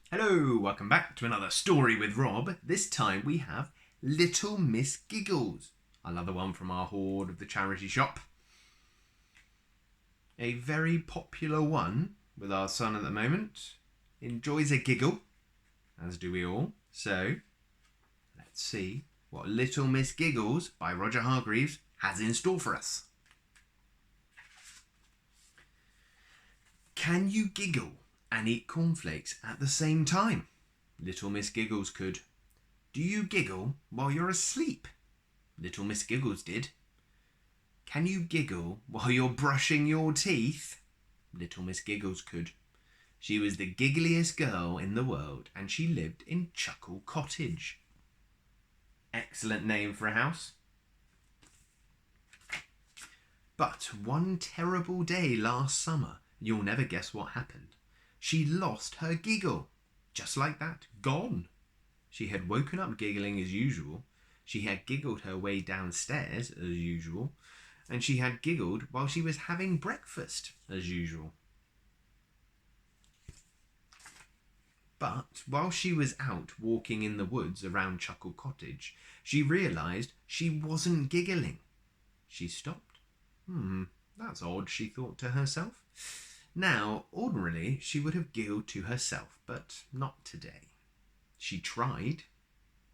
Hello, welcome back to another story with Rob. This time we have Little Miss Giggles, another one from our hoard of the charity shop. A very popular one with our son at the moment. Enjoys a giggle, as do we all. So, let's see what Little Miss Giggles by Roger Hargreaves has in store for us. Can you giggle and eat cornflakes at the same time? Little Miss Giggles could. Do you giggle while you're asleep? Little Miss Giggles did. Can you giggle while you're brushing your teeth? Little Miss Giggles could. She was the giggliest girl in the world, and she lived in Chuckle Cottage. Excellent name for a house. But one terrible day last summer, you'll never guess what happened. She lost her giggle. Just like that, gone. She had woken up giggling as usual. She had giggled her way downstairs as usual. And she had giggled while she was having breakfast as usual. But while she was out walking in the woods around Chuckle Cottage, she realised she wasn't giggling. She stopped. That's odd, she thought to herself. Now, ordinarily, she would have giggled to herself, but not today. She tried.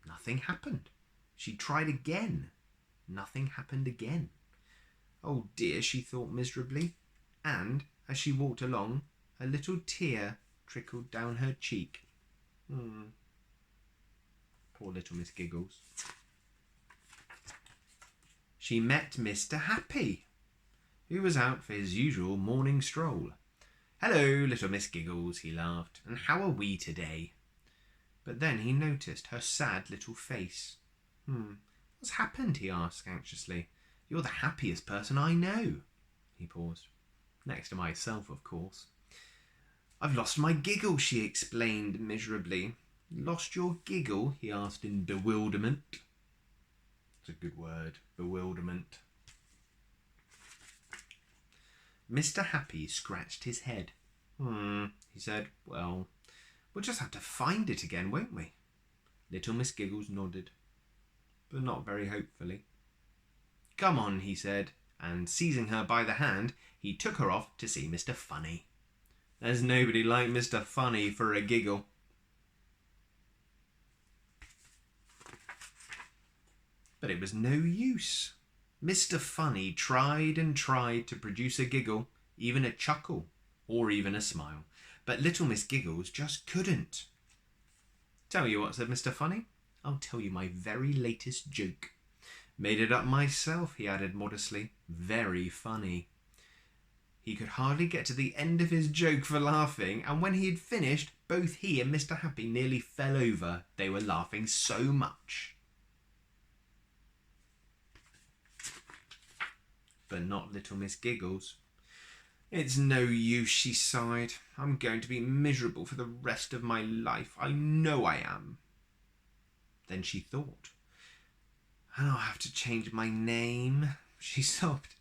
Nothing happened. She tried again. Nothing happened again. Oh dear, she thought miserably. And, as she walked along, a little tear trickled down her cheek. Poor little Miss Giggles. She met Mr. Happy, who was out for his usual morning stroll. Hello, little Miss Giggles, he laughed, and how are we today? But then he noticed her sad little face. What's happened? He asked anxiously. You're the happiest person I know. He paused. Next to myself, of course. I've lost my giggle, she explained miserably. Lost your giggle? He asked in bewilderment. It's a good word, bewilderment. Mr. Happy scratched his head. He said, well, we'll just have to find it again, won't we? Little Miss Giggles nodded, but not very hopefully. Come on, he said, and seizing her by the hand, he took her off to see Mr. Funny. There's nobody like Mr. Funny for a giggle. But it was no use. Mr. Funny tried and tried to produce a giggle, even a chuckle, or even a smile. But little Miss Giggles just couldn't. Tell you what, said Mr. Funny. I'll tell you my very latest joke. Made it up myself, he added modestly. Very funny. He could hardly get to the end of his joke for laughing, and when he had finished, both he and Mr. Happy nearly fell over. They were laughing so much. But not little Miss Giggles. It's no use, she sighed. I'm going to be miserable for the rest of my life. I know I am. Then she thought, and I'll have to change my name, she sobbed.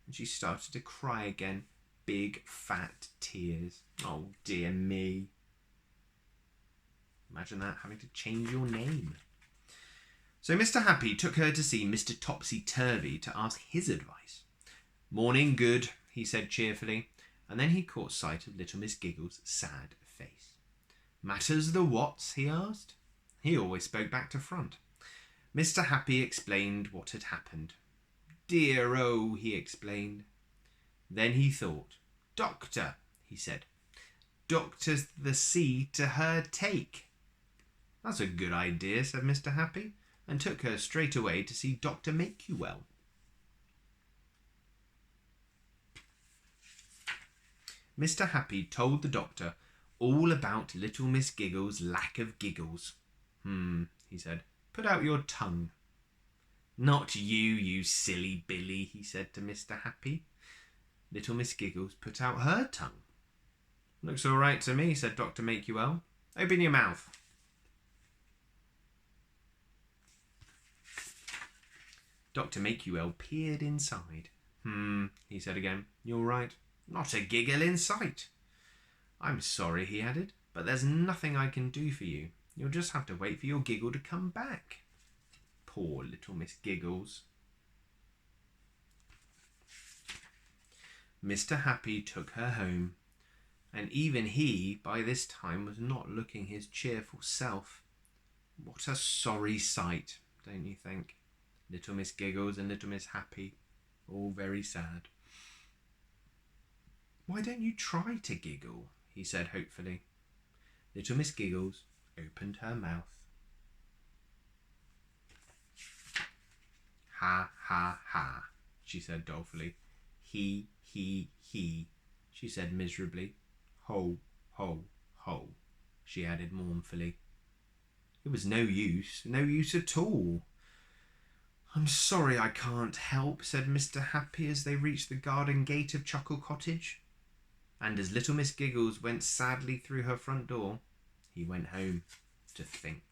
And she started to cry again. Big, fat tears. Oh, dear me. Imagine that, having to change your name. So Mr. Happy took her to see Mr. Topsy-Turvy to ask his advice. Morning, good, he said cheerfully, and then he caught sight of little Miss Giggles' sad face. Matters the whats? He asked. He always spoke back to front. Mr. Happy explained what had happened. Dear, oh, he explained. Then he thought. Doctor, he said. Doctor's the sea to her take. That's a good idea, said Mr. Happy, and took her straight away to see Dr. Make-You-Well. Mr. Happy told the doctor all about little Miss Giggles' lack of giggles. He said, put out your tongue. Not you, you silly Billy, he said to Mr. Happy. Little Miss Giggles put out her tongue. Looks all right to me, said Dr. Make-You-Well. Open your mouth. Dr. Make-You-Well peered inside. He said again. You're right. Not a giggle in sight. I'm sorry, he added. but there's nothing I can do for you. You'll just have to wait for your Giggle to come back. Poor little Miss Giggles. Mr. Happy took her home, and even he, by this time, was not looking his cheerful self. What a sorry sight, don't you think? Little Miss Giggles and little Miss Happy, all very sad. Why don't you try to giggle? He said hopefully. Little Miss Giggles opened her mouth. Ha, ha, ha, she said dolefully. He, she said miserably. Ho, ho, ho, she added mournfully. It was no use at all. I'm sorry I can't help, said Mr. Happy as they reached the garden gate of Chuckle Cottage. And as little Miss Giggles went sadly through her front door, he went home to think.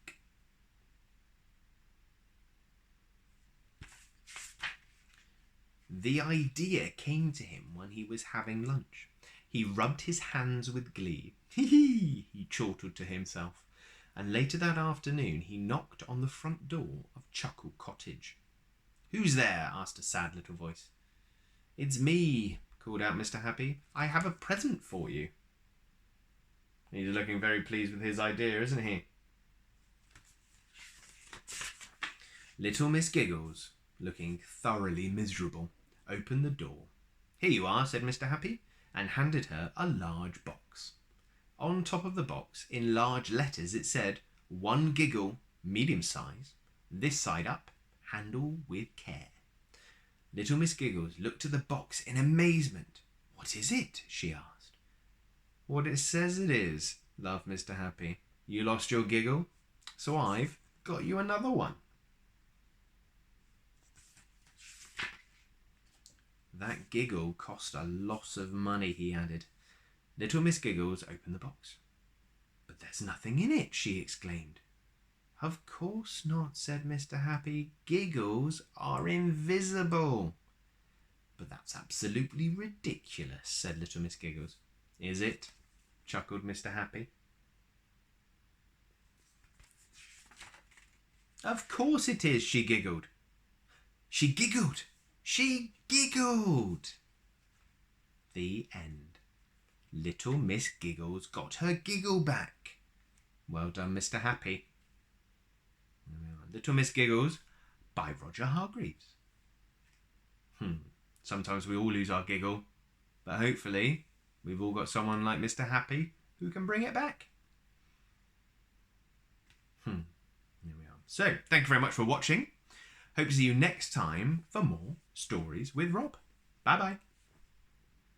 The idea came to him when he was having lunch. He rubbed his hands with glee. Hee, he chortled to himself. And later that afternoon he knocked on the front door of Chuckle Cottage. Who's there? Asked a sad little voice. It's me, called out Mr. Happy. I have a present for you. He's looking very pleased with his idea, isn't he? Little Miss Giggles, looking thoroughly miserable, opened the door. Here you are, said Mr. Happy, and handed her a large box. On top of the box, in large letters, it said, 1 giggle, medium size, this side up, handle with care. Little Miss Giggles looked at the box in amazement. What is it? She asked. What it says it is, laughed Mr. Happy. You lost your giggle, so I've got you another one. That giggle cost a lot of money, he added. Little Miss Giggles opened the box. But there's nothing in it, she exclaimed. Of course not, said Mr. Happy. Giggles are invisible. But that's absolutely ridiculous, said little Miss Giggles. Is it? Chuckled Mr. Happy. Of course it is, she giggled. She giggled. She giggled. The end. Little Miss Giggles got her giggle back. Well done, Mr. Happy. Little Miss Giggles by Roger Hargreaves. Sometimes we all lose our giggle, but hopefully we've all got someone like Mr. Happy who can bring it back. There we are. So, thank you very much for watching. Hope to see you next time for more Stories with Rob. Bye-bye.